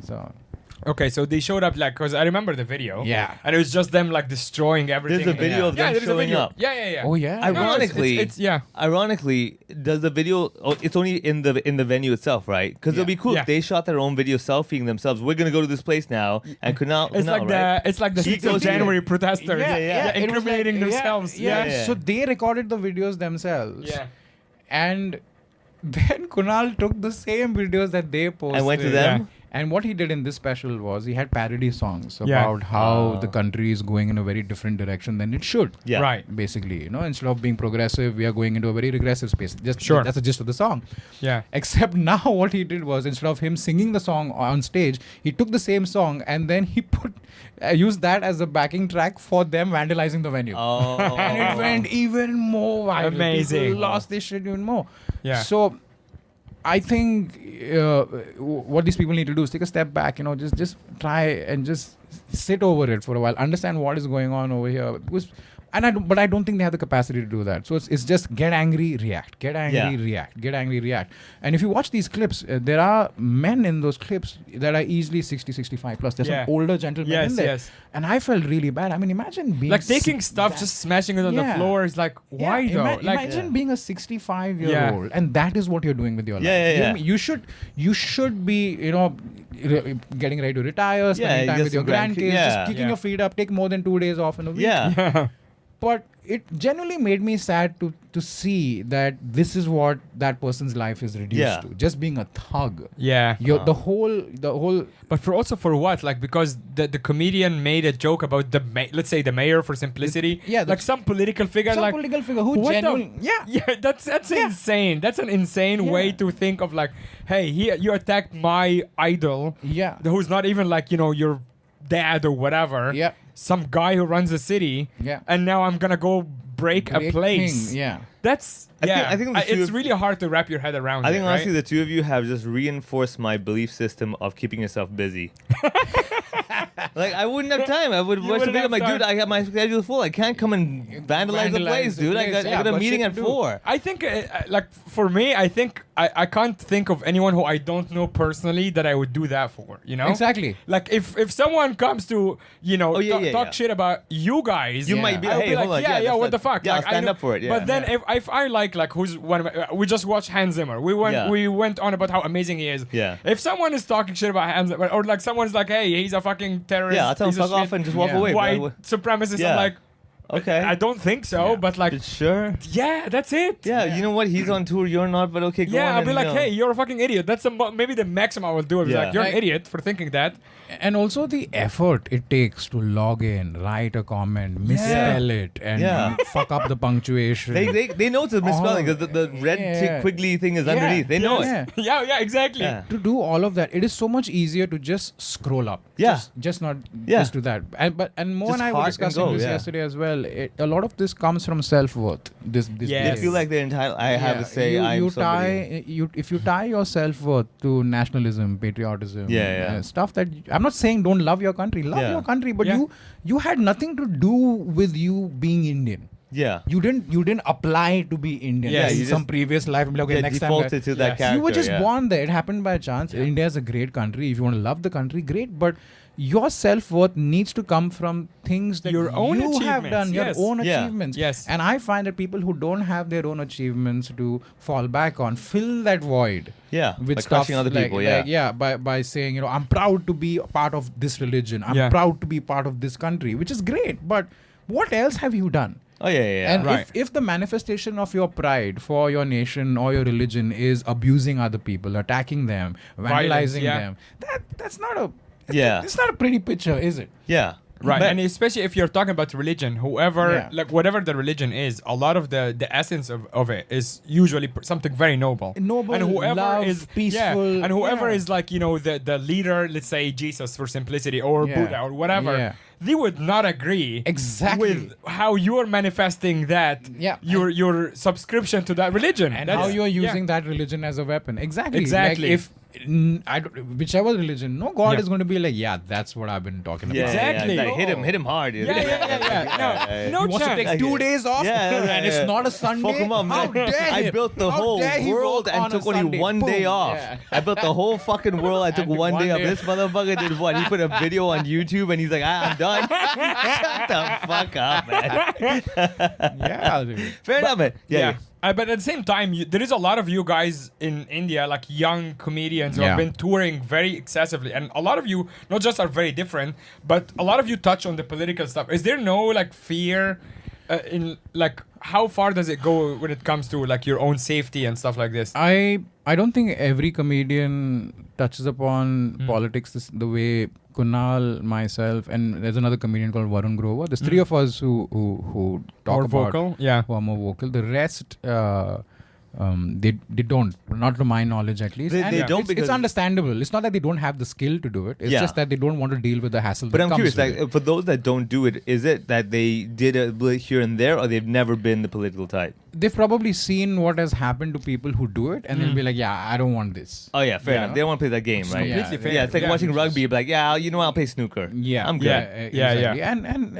So Okay, so they showed up because I remember the video. Yeah. And it was just them destroying everything. There's a video of them there's a showing video. up. Yeah. Oh yeah. Ironically, it's Ironically, does the video? Oh, it's only in the venue itself, right? Because it'll be cool if they shot their own video selfieing themselves. We're gonna go to this place now, and Kunal. It's like the 6th of January protesters. Incriminating themselves. So they recorded the videos themselves. Yeah. And then Kunal took the same videos that they posted. And went to them? And what he did in this special was he had parody songs about how the country is going in a very different direction than it should. Yeah. Right. Basically, you know, instead of being progressive, we are going into a very regressive space. That's the gist of the song. Yeah. Except now what he did was, instead of him singing the song on stage, he took the same song and then he used that as a backing track for them vandalizing the venue. Oh. And it went even more viral. Amazing. People lost their shit even more. Yeah. So I think what these people need to do is take a step back, you know, just try and just sit over it for a while, understand what is going on over here. But I don't think they have the capacity to do that. So it's just get angry, react, get angry, react, get angry, react. And if you watch these clips, there are men in those clips that are easily 60, 65 plus. There's some older gentlemen in there. Yes. And I felt really bad. I mean, imagine being like taking stuff, just smashing it on the floor is like, why though? Imagine being a 65-year-old and that is what you're doing with your life. You should be, you know, getting ready to retire, spending time with your grandkids, just kicking your feet up, take more than 2 days off in a week. Yeah. But it genuinely made me sad to see that this is what that person's life is reduced to. Just being a thug. Yeah. The whole. But for what? Like, because the comedian made a joke about let's say the mayor, for simplicity. Like some political figure. Some political figure who genuinely. Yeah, that's insane. That's an insane way to think of, like, hey, you attacked my idol. Yeah. Who's not even like, you know, your dad or whatever. Yeah. Some guy who runs a city. Yeah. And now I'm gonna go break a place. Thing. Yeah. That's I think it's really hard to wrap your head around. I think honestly the two of you have just reinforced my belief system of keeping yourself busy. Like, I wouldn't have time. I would watch the video. I'm like, dude, I have my schedule full. I can't come and vandalize the place, dude. I got a meeting at 4. I think, like, for me, I think I can't think of anyone who I don't know personally that I would do that for, you know? Exactly. Like, if someone comes to, you know, talk shit about you guys, you might be like, hey, hold on. What the fuck? Yeah, like, I'll stand up for it. Yeah. But then if I like who's one, we just watched Hans Zimmer. We went on about how amazing he is. Yeah. If someone is talking shit about Hans Zimmer, or like someone's like, hey, he's a fucking terrorist. Yeah, I'll tell him fuck off and just walk away. White supremacist. Yeah. I'm like, okay. I don't think so, but like, sure. Yeah, that's it. Yeah, you know what? He's on tour, you're not, but okay, go on. I'll be like, hey, you're a fucking idiot. That's maybe the maximum I will do. Like, you're an idiot for thinking that. And also the effort it takes to log in, write a comment, misspell it, and fuck up the punctuation. They know it's a misspelling because the red quiggly thing is underneath. They know it. Yeah, exactly. Yeah. To do all of that, it is so much easier to just scroll up. Yeah. Just do that. And Mo and I were discussing this yesterday as well. A lot of this comes from self-worth. This They feel like they're entitled. I have to say I'm somebody. If you tie your self-worth to nationalism, patriotism, stuff that... I'm not saying don't love your country. Love your country, but you had nothing to do with you being Indian. Yeah. You didn't apply to be Indian. Yeah, in some previous life. Okay, next time. Defaulted to that character. You were just born there. It happened by chance. India is a great country. If you want to love the country, great. But your self-worth needs to come from things that you have done, your own achievements. Yes. And I find that people who don't have their own achievements to fall back on fill that void. Yeah, with by stuff crushing other people. By saying, you know, I'm proud to be a part of this religion. I'm proud to be part of this country, which is great. But what else have you done? Oh, yeah. And if the manifestation of your pride for your nation or your religion is abusing other people, attacking them, vandalizing them, that's not a... It's not a pretty picture, is it? Yeah. Right, and especially if you're talking about religion, like whatever the religion is, a lot of the essence of it is usually something very noble. Noble, and whoever love, is peaceful. And whoever is like, you know, the leader, let's say Jesus for simplicity, or Buddha or whatever, they would not agree with how you're manifesting that your subscription to that religion and how you're using that religion as a weapon. Exactly. Like if whichever religion, no God is going to be like, that's what I've been talking about. Exactly. Like, hit him hard. No he wants to take 2 days off, and it's not a Sunday. Fuck him up, man. How dare I built the whole world and took only 1 day off. I built the whole fucking world. I took one day off. This motherfucker did what? He put a video on YouTube and he's like, I'm done. Shut the fuck up, man. Fair enough, man. But at the same time, there is a lot of you guys in India, like young comedians who have been touring very excessively. And a lot of you, not just are very different, but a lot of you touch on the political stuff. Is there no like fear in like how far does it go when it comes to like your own safety and stuff like this? I don't think every comedian touches upon politics the way Kunal, myself, and there's another comedian called Varun Grover. There's three of us who talk more about vocal, yeah, who are more vocal. The rest, they don't, not to my knowledge at least. They don't it's understandable. It's not that they don't have the skill to do it. It's just that they don't want to deal with the hassle. But that I'm comes curious, with like for those that don't do it, is it that they did a bit here and there, or they've never been the political type? They've probably seen what has happened to people who do it, and they'll be like, "Yeah, I don't want this." Oh yeah, fair enough. They don't want to play that game, right? completely fair. Yeah, it's like watching rugby. You're like, yeah, you know, I'll play snooker. Yeah, I'm good. exactly. And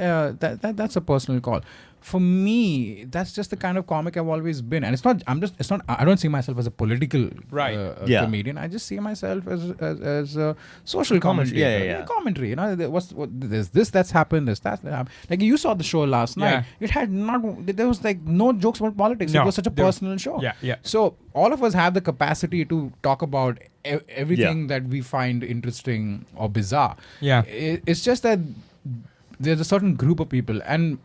that's a personal call. For me, that's just the kind of comic I've always been, and it's not. I don't see myself as a political comedian. I just see myself as a social commentary. Yeah. Commentary. You know, there's this that's happened. There's that happened. Like you saw the show last night. It had there was like no jokes about politics. No, it was such a personal show. Yeah. So all of us have the capacity to talk about everything that we find interesting or bizarre. Yeah. It's just that there's a certain group of people, and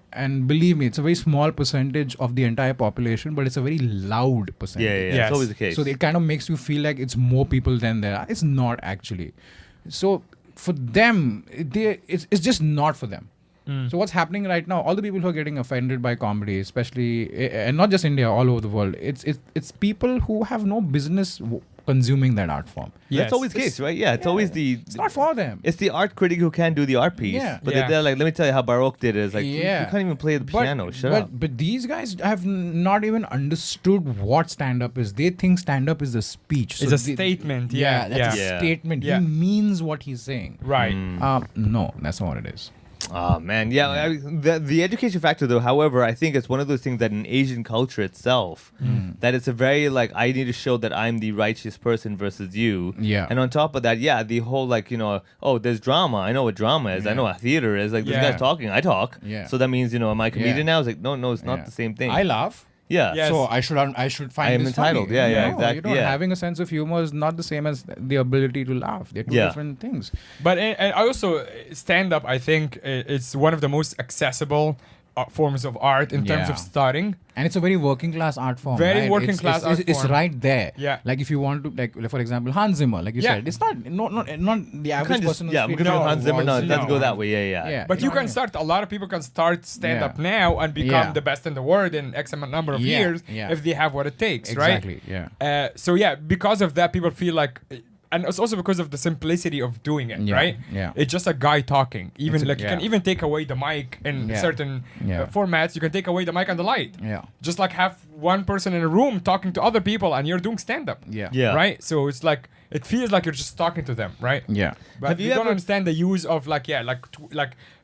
believe me, it's a very small percentage of the entire population, but it's a very loud percentage. Yeah. Yes. It's always the case. So it kind of makes you feel like it's more people than there are. It's not actually. So for them, it's just not for them. So what's happening right now? All the people who are getting offended by comedy, especially, and not just India, all over the world, it's people who have no business consuming that art form. Yes. That's always the case, right? Yeah, it's always It's not for them. It's the art critic who can't do the art piece. Yeah. But they're like, let me tell you how Baroque did it. It's like, you can't even play the piano. Shut up. But these guys have not even understood what stand-up is. They think stand-up is a speech. It's a statement. That's a statement. Yeah. He means what he's saying. Right. No, that's not what it is. Oh man, yeah. The education factor, though, however, I think it's one of those things that in Asian culture itself, that it's a very like I need to show that I'm the righteous person versus you. Yeah. And on top of that, the whole like there's drama. I know what drama is. I know what theater is. Like this guy's talking, I talk. Yeah. So that means am I a comedian now? It's like no, it's not the same thing. I laugh. Yeah. Yes. So I should find I am this entitled. funny. Yeah, No, exactly. Having a sense of humor is not the same as the ability to laugh. They're two different things. But and also stand-up, I think it's one of the most accessible forms of art in terms of starting. And it's a very working class art form. Very right? working class art It's form. right there. Yeah. Like if you want to, like for example, Hans Zimmer, like you said, it's not the average person. I'm going to Hans Zimmer. No, it doesn't go that way. Yeah. But you can start. A lot of people can start stand-up now and become the best in the world in X number of years if they have what it takes, right? Exactly. Yeah. So because of that, people feel like. And it's also because of the simplicity of doing it, right? Yeah. It's just a guy talking. Even you can even take away the mic in certain formats. You can take away the mic and the light. Yeah. Just like have one person in a room talking to other people and you're doing stand-up. Yeah. Right? So it's like, it feels like you're just talking to them, right? Yeah. But you don't understand the use of like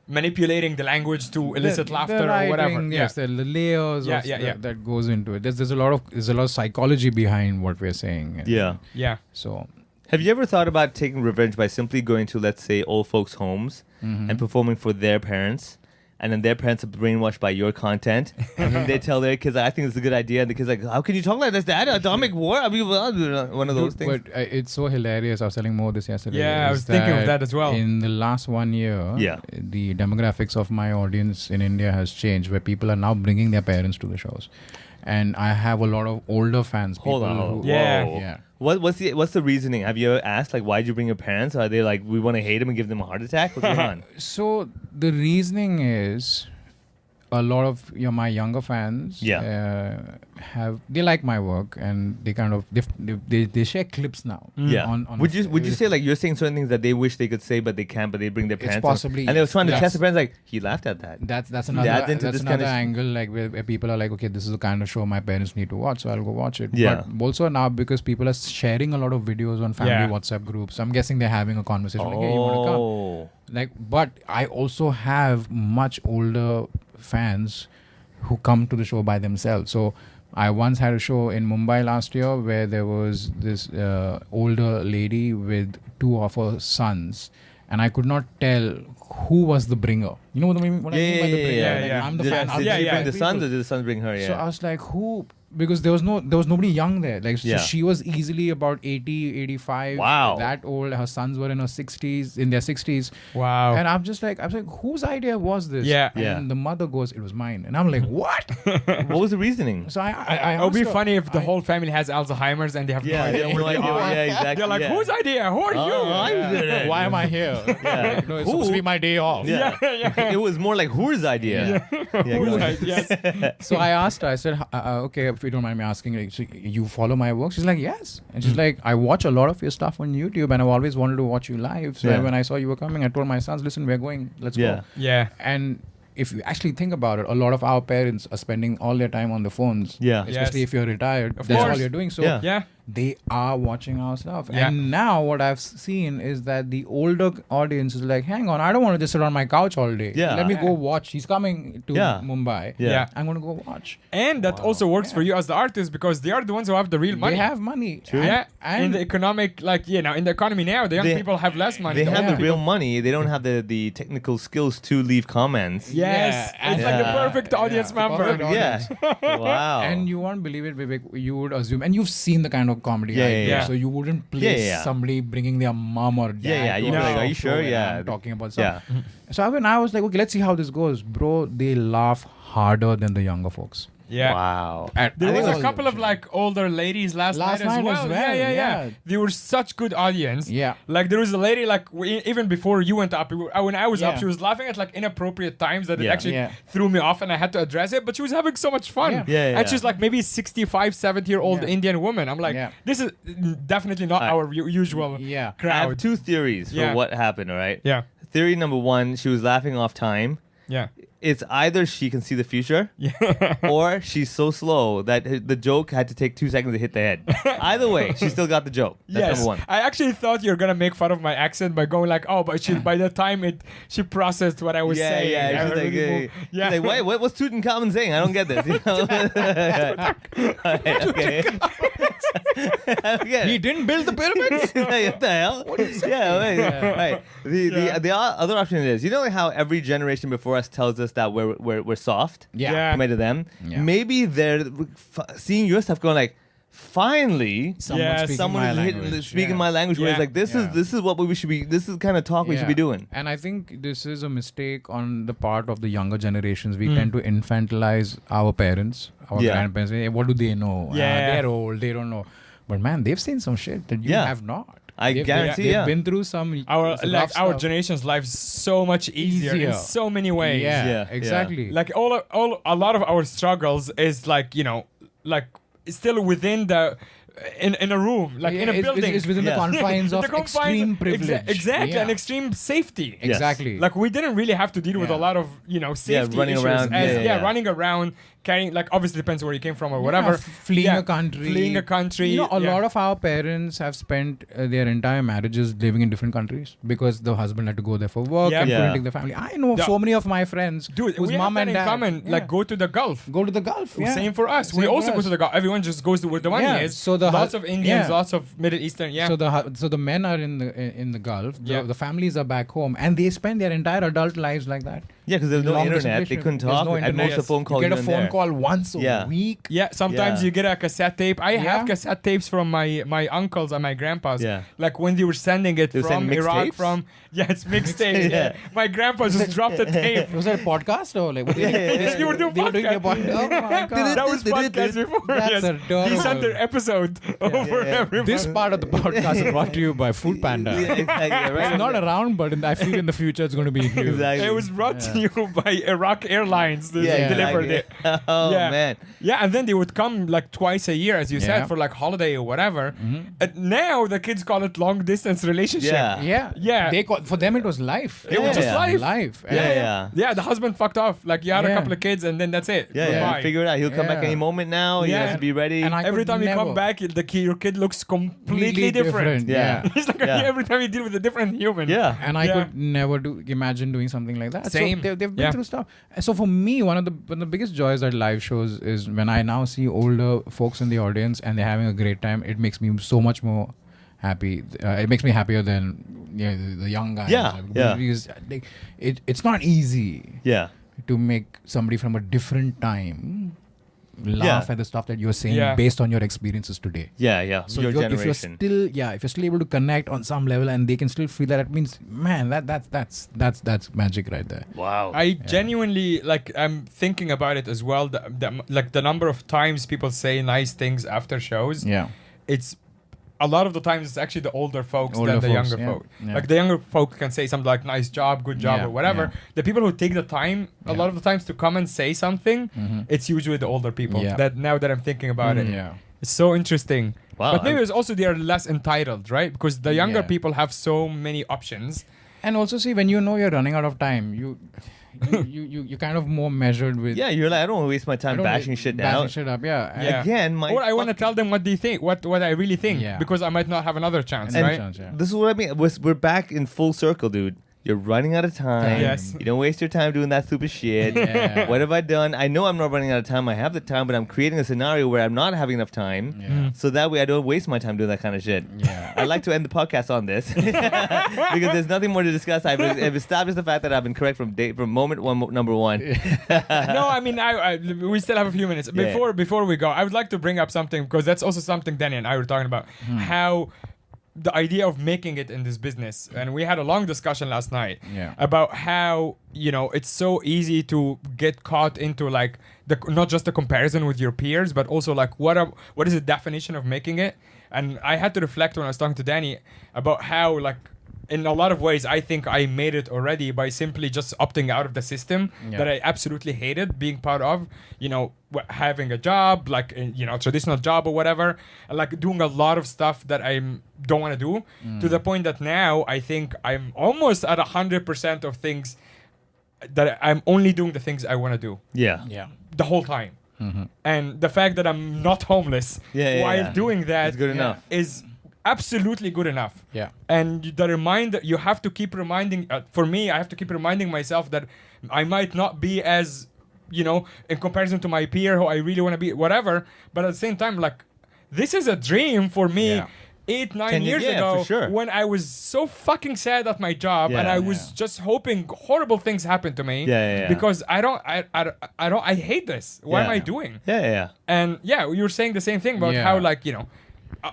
manipulating the language to elicit laughter writing, or whatever. Yes, the layers that goes into it. There's a lot of psychology behind what we're saying. Yeah. So have you ever thought about taking revenge by simply going to, let's say, old folks' homes and performing for their parents, and then their parents are brainwashed by your content, and then they tell their kids, I think it's a good idea, and the kids are like, how can you talk like this, Dad? Atomic war? I mean, one of those things. But it's so hilarious. I was telling Mo this yesterday. Yeah, I was thinking of that as well. In the last 1 year, the demographics of my audience in India has changed, where people are now bringing their parents to the shows. And I have a lot of older fans. Hold on. Whoa. Yeah. What's the reasoning? Have you ever asked, like, why'd you bring your parents? Are they like, we want to hate them and give them a heart attack? What's going on? So the reasoning is, a lot of my younger fans they like my work, and they kind of they share clips now. On would you say like you're saying certain things that they wish they could say but they can't, but they bring their parents? It's possibly, and they were trying to test the parents, like, he laughed at that. That's another angle, like where people are like, okay, this is the kind of show my parents need to watch, so I'll go watch it. Yeah. But also now, because people are sharing a lot of videos on family WhatsApp groups, I'm guessing they're having a conversation like, hey, you want to come? Like, but I also have much older fans who come to the show by themselves. So I once had a show in Mumbai last year where there was this older lady with two of her sons, and I could not tell who was the bringer. You know what I mean? What I mean by the bringer? Yeah. I'm the fan. Did she bring the sons, or did the sons bring her? Yeah. So I was like, who? because there was nobody young there. Like so Yeah. she was easily about 80, 85. Wow. That old. Her sons were in their 60s. Wow. And I was like, whose idea was this? Yeah. And Yeah. the mother goes, it was mine. And I'm like, what? What was the reasoning? So It would be funny if the whole family has Alzheimer's and they have no Yeah, idea they have where no they idea. are. Yeah, exactly. They're like, yeah. whose idea? Who are you? I did it. Why am I here? Yeah. No, it's supposed to be my day off. Yeah. It was more like whose idea? Yeah, go Whose ahead. idea? Yes. So I asked her, I said, okay, if you don't mind me asking, like, so you follow my work? She's like, yes. And she's like, I watch a lot of your stuff on YouTube and I've always wanted to watch you live. So Yeah. when I saw you were coming, I told my sons, listen, we're going, let's Yeah. go. Yeah. And if you actually think about it, a lot of our parents are spending all their time on the phones. Yeah. Especially Yes. if you're retired. Of That's all course. you're doing. So Yeah. Yeah. they are watching our stuff. Yeah. And now what I've seen is that the older audience is like, hang on, I don't want to just sit on my couch all day. Yeah. Let me go watch. He's coming to Yeah. Mumbai. Yeah. I'm going to go watch. And that also works for you as the artist because they are the ones who have the real money. They have money. Yeah. And in the economic, in the economy now, the young They- people have less money. They The have older the real people- money. They don't have the technical skills to leave comments. Yes. Yeah. It's like the Yeah. perfect audience Yeah. member. Perfect audience. Yeah. Wow. And you won't believe it, Vivek. You would assume, and you've seen the kind of comedy Yeah, I yeah, do, yeah. so you wouldn't place Yeah. somebody bringing their mom or dad. Yeah. to You'd be a like, "Are you show sure?" and Yeah. I'm talking about Yeah. something. So I was like, okay, let's see how this goes, bro. They laugh harder than the younger folks. Yeah. Wow. There There was was a couple of older ladies last night as well. Yeah. They were such good audience. Yeah. Like there was a lady even before you went up, when I was up, Yeah. she was laughing at like inappropriate times that it Yeah. actually Yeah. threw me off and I had to address it. But she was having so much fun. Yeah. Yeah, And yeah. she's like maybe 65, 70-year-old Yeah. Indian woman. I'm like, Yeah. this is definitely not our usual Yeah. I have crowd. two theories for Yeah. what happened, all right? Yeah. Theory number one, she was laughing off time. Yeah. It's either she can see the future or she's so slow that the joke had to take 2 seconds to hit the head. Either way, she still got the joke. That's Yes, number one. I actually thought you were gonna make fun of my accent by going like, "Oh, but by the time she processed what I was saying." Yeah. I She's like, really moved- she's like, what's Tutankhamun saying? I don't get this. You know? Okay. I don't get He it. didn't build the pyramids. What the hell? Yeah, right. The other option is, you know how every generation before us tells us that we're soft Yeah. compared to them? Yeah. Maybe they're seeing your stuff going like, finally, someone is speaking my language. Where it's Yeah. like, this is what we should be. This is the kind of talk we should be doing. And I think this is a mistake on the part of the younger generations. We tend to infantilize our parents, our Yeah. grandparents. Hey, what do they know? Yeah. They're old. They don't know. But man, they've seen some shit that you Yeah. have not. I guarantee, They've yeah. been through some Our rough stuff. generation's life is so much easier in so many ways. Yeah, Yeah, exactly. Like a lot of our struggles is like still within the in a room, like in a it's, building. It's within Yeah. the confines of extreme privilege. Exactly, Yeah. and extreme safety. Yes. Exactly. Like we didn't really have to deal with a Yeah. lot of safety running issues. around, Running around, carrying, like obviously depends where you came from or whatever. Fleeing a country. Fleeing a country. You know, a lot of our parents have spent their entire marriages living in different countries because the husband had to go there for work Yeah. and Yeah. couldn't take the family. I know so many of my friends Dude, whose we mom have that and in dad common. Like go to the Gulf. go to the Gulf. Yeah. Same for us. Same We for also go us. to the Gulf. Everyone just goes to where the money Yeah. is. So the lots of Indians, yeah. lots of Middle Eastern. Yeah. So the men are in the Gulf. Yeah. The families are back home, and they spend their entire adult lives like that. Yeah, because there's no Long internet. distance They couldn't relationship. talk. There's no At most, internet. a phone call. You get here a and phone there. call once Yeah. a week. Yeah, sometimes Yeah. you get a cassette tape. I Yeah. have cassette tapes from my uncles and my grandpas. Yeah. Like when they were sending it They were from sending Iraq, mixtapes? it's mixtapes. Yeah. My grandpa just dropped a tape. Was that a podcast or like? What They were doing They were doing a podcast. Oh my god! That was podcast before. That's yes. adorable. He sent their episode over every This month. part of the podcast is brought to you by Food Panda. Yeah, exactly. Right. It's not around, but I feel in the future it's going to be huge. Exactly. It was brought to you by Iraq Airlines. They Yeah, delivered exactly. it. Oh Yeah. man. Yeah, and then they would come like twice a year, as you Yeah. said, for like holiday or whatever. And now the kids call it long distance relationship. Yeah. Yeah, Yeah. For them, it was life. It was just Yeah. life. Life. Yeah. Yeah, the husband fucked off. Like you had a Yeah. couple of kids, and then that's it. Yeah, Goodbye. figure it out. He'll come back Yeah. any moment now. He Yeah. has to be ready. And I Every could time you never- come back, your kid looks completely different. Yeah. It's like Yeah. every time you deal with a different human. yeah. And I Yeah. could never imagine doing something like that. Same. So they've been Yeah. through stuff. So for me, one of the biggest joys at live shows is when I now see older folks in the audience and they're having a great time. It makes me so much more happy. It makes me happier than the young guys. Yeah, yeah. Because it's not easy Yeah. to make somebody from a different time laugh at the stuff that you're saying based on your experiences today. So your generation. if you're still able to connect on some level and they can still feel that, it means, man, that's magic right there. Wow. I genuinely, like, I'm thinking about it as well. Like the number of times people say nice things after shows. Yeah. It's a lot of the times it's actually the older folks than the younger folk. Yeah. Like the younger folk can say something like nice job, good job, or whatever. Yeah. The people who take the time a lot of the times to come and say something, it's usually the older people. That now that I'm thinking about it, it's so interesting. Wow. But maybe it's also they are less entitled, right? Because the younger people have so many options. And also, see, when you know you're running out of time, you kind of more measured with. Yeah, you're like, I don't want to waste my time bashing shit down. Bashing shit up, Again, or I want to tell them what they think, what I really think, because I might not have another chance, right? This is what I mean. We're back in full circle, dude. You're running out of time. Yes. You don't waste your time doing that stupid shit. What have I done? I know I'm not running out of time. I have the time, but I'm creating a scenario where I'm not having enough time. So that way I don't waste my time doing that kind of shit. I'd like to end the podcast on this because there's nothing more to discuss. I've established the fact that I've been correct from moment number one. No, I mean, we still have a few minutes. Before we go, I would like to bring up something because that's also something Danny and I were talking about. How the idea of making it in this business, and we had a long discussion last night about how it's so easy to get caught into like not just the comparison with your peers, but also like what is the definition of making it. And I had to reflect when I was talking to Danny about how, like, in a lot of ways, I think I made it already by simply just opting out of the system that I absolutely hated being part of. Having a job, like, traditional job or whatever, like doing a lot of stuff that I don't want to do, to the point that now I think I'm almost at 100% of things that I'm only doing the things I want to do. Yeah. The whole time. And the fact that I'm not homeless while doing that good enough. Is absolutely good enough. Yeah. And the reminder, you have to keep reminding, for me, I have to keep reminding myself that I might not be as, in comparison to my peer who I really want to be, whatever. But at the same time, like, this is a dream for me 8-9 years ago, for sure. when I was so fucking sad at my job and I was just hoping horrible things happen to me because I hate this. What am I doing? And you were saying the same thing about how, like,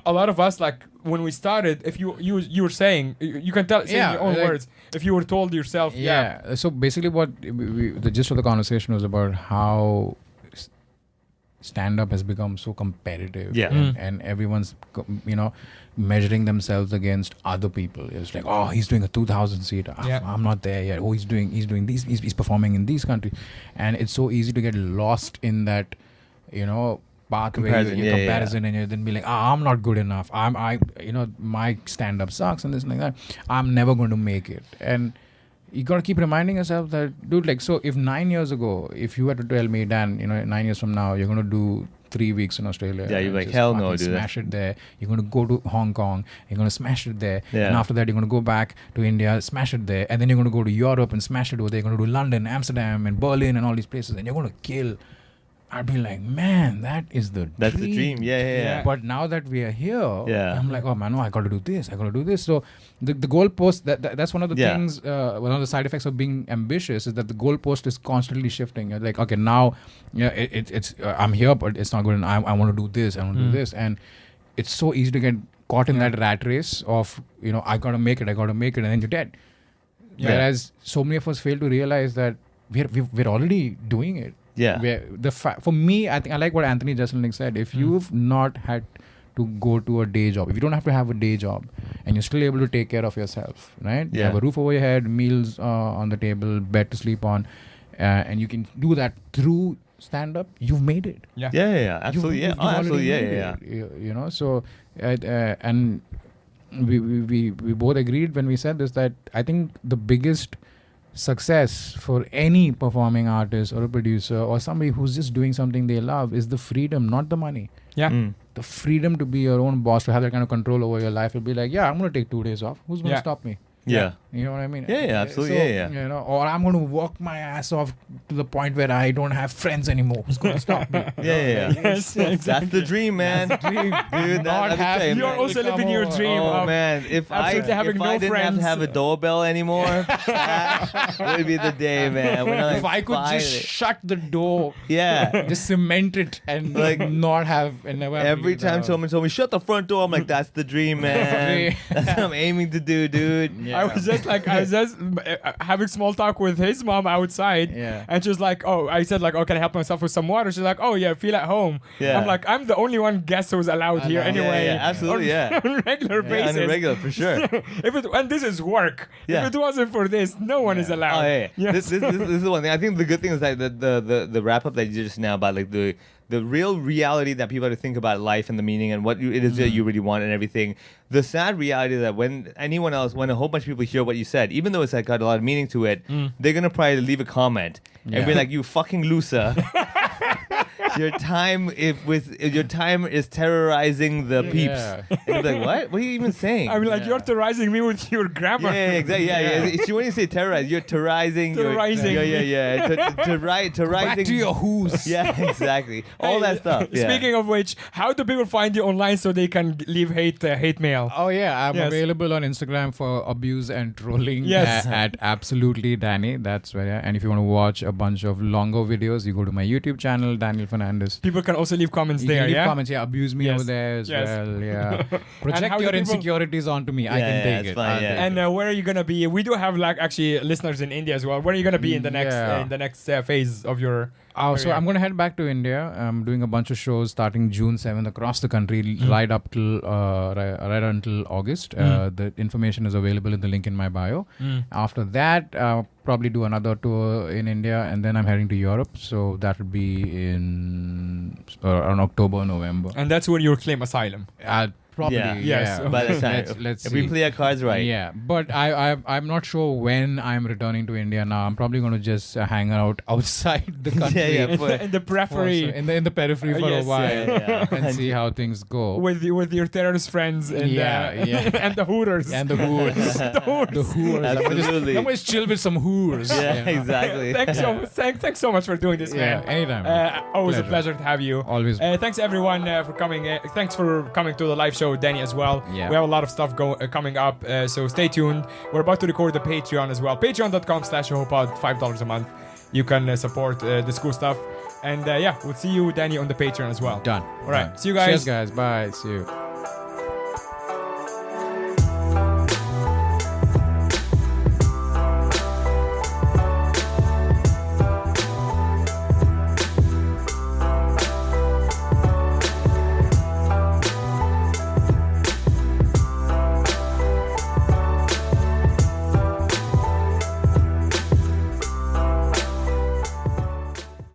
a lot of us, like, when we started, if you were saying, you can say in your own words, if you were told yourself, So basically what the gist of the conversation was about how stand-up has become so competitive, and everyone's measuring themselves against other people. It's like, oh, he's doing a 2,000 seat, I'm not there yet. Oh, he's doing these, he's performing in these countries, and it's so easy to get lost in that pathway, comparison, and you then be like, I'm not good enough. My stand-up sucks and this and like that. I'm never going to make it. And you got to keep reminding yourself that, dude, like, so if 9 years ago, if you had to tell me, Dan, 9 years from now, you're going to do 3 weeks in Australia. Yeah, you're like, hell no, dude. Smash it there. You're going to go to Hong Kong. You're going to smash it there. And after that, you're going to go back to India, smash it there. And then you're going to go to Europe and smash it over there. You're going to do London, Amsterdam, and Berlin and all these places. And you're going to kill. I'd be like, man, that's the dream. Yeah. But now that we are here, I'm like, oh man, no, I got to do this. So the goalpost, that's one of the things, one of the side effects of being ambitious is that the goalpost is constantly shifting. You're like, okay, now, it's I'm here, but it's not good. And I want to do this. I want to do this, and it's so easy to get caught in that rat race of I got to make it, and then you're dead. Whereas so many of us fail to realize that we're already doing it. For me, I think I like what Anthony Jeselnik said. If you've not had to go to a day job, if you don't have to have a day job, and you're still able to take care of yourself, right? You have a roof over your head, meals on the table, bed to sleep on, and you can do that through stand-up, you've made it. Absolutely. You've so and we both agreed when we said this that I think the biggest success for any performing artist or a producer or somebody who's just doing something they love is the freedom, not the money. The freedom to be your own boss, to have that kind of control over your life. Will be like, I'm going to take 2 days off. Who's going to stop me? You know what I mean? Yeah, absolutely. So, you know, or I'm going to work my ass off to the point where I don't have friends anymore. It's going to stop me. Yes, exactly. That's the dream, man. That's the dream. Dude, You're also living your dream. Oh man, if I didn't have to have a doorbell anymore, that would be the day, man. If I could just shut the door, just cement it and not have and never. Every time someone told me shut the front door, I'm like, that's the dream, man. That's what I'm aiming to do, dude. Yeah. I was just having small talk with his mom outside, and she's like, "Oh," I said like, "Oh, can I help myself with some water?" She's like, "Oh yeah, feel at home." Yeah. I'm like, I'm the only one guest who's allowed here anyway. Yeah, absolutely, on a regular basis. On a regular, for sure. And this is work. If it wasn't for this, no one is allowed. Oh, yeah. This is the one thing. I think the good thing is like the wrap up that you did just now about like the real reality that people have to think about life and the meaning and what it is that you really want and everything. The sad reality is that when a whole bunch of people hear what you said, even though it's like got a lot of meaning to it, they're gonna probably leave a comment and be like, "You fucking loser." Your time is terrorizing the peeps. And you're like, what? What are you even saying? I mean, like, you're terrorizing me with your grammar. Yeah, exactly. Yeah. When you say terrorize, you're terrorizing. Terrorizing. Back to your who's. Yeah, exactly. All that stuff. Yeah. Speaking of which, how do people find you online so they can leave hate mail? Oh yeah, I'm available on Instagram for abuse and trolling. Yes. At absolutely Danny. That's where. And if you want to watch a bunch of longer videos, you go to my YouTube channel, Daniel Fernandes. People can also leave comments you there, can leave comments, abuse me over there as well, Project your insecurities onto me. I can take it. Fine, and where are you gonna be? We do have like actually listeners in India as well. Where are you gonna be in the next phase of your? So I'm gonna head back to India. I'm doing a bunch of shows starting June 7th across the country, right up till right until August. The information is available in the link in my bio. After that, probably do another tour in India, and then I'm heading to Europe. So that will be in around October, November. And that's where you'll claim asylum. Probably, Yes. By the time, let's if see. we play our cards right. Yeah, but I'm not sure when I'm returning to India now. I'm probably going to just hang out outside the country. In the periphery. In the periphery for a while and see how things go. With your terrorist friends and and the Hooters. And the Hooters. The Hooters. Absolutely. I'm going to chill with some Hooters. Yeah, exactly. Thanks so much for doing this, man. Anytime. Always a pleasure to have you. Always. Thanks everyone for coming. Thanks for coming to the live show, Danny, as well. Yeah. We have a lot of stuff coming up, so stay tuned. We're about to record the Patreon as well. Patreon.com/HoPod, $5 a month. You can support this cool stuff. And we'll see you, Danny, on the Patreon as well. Done. All right. See you guys. Cheers, guys. Bye. See you.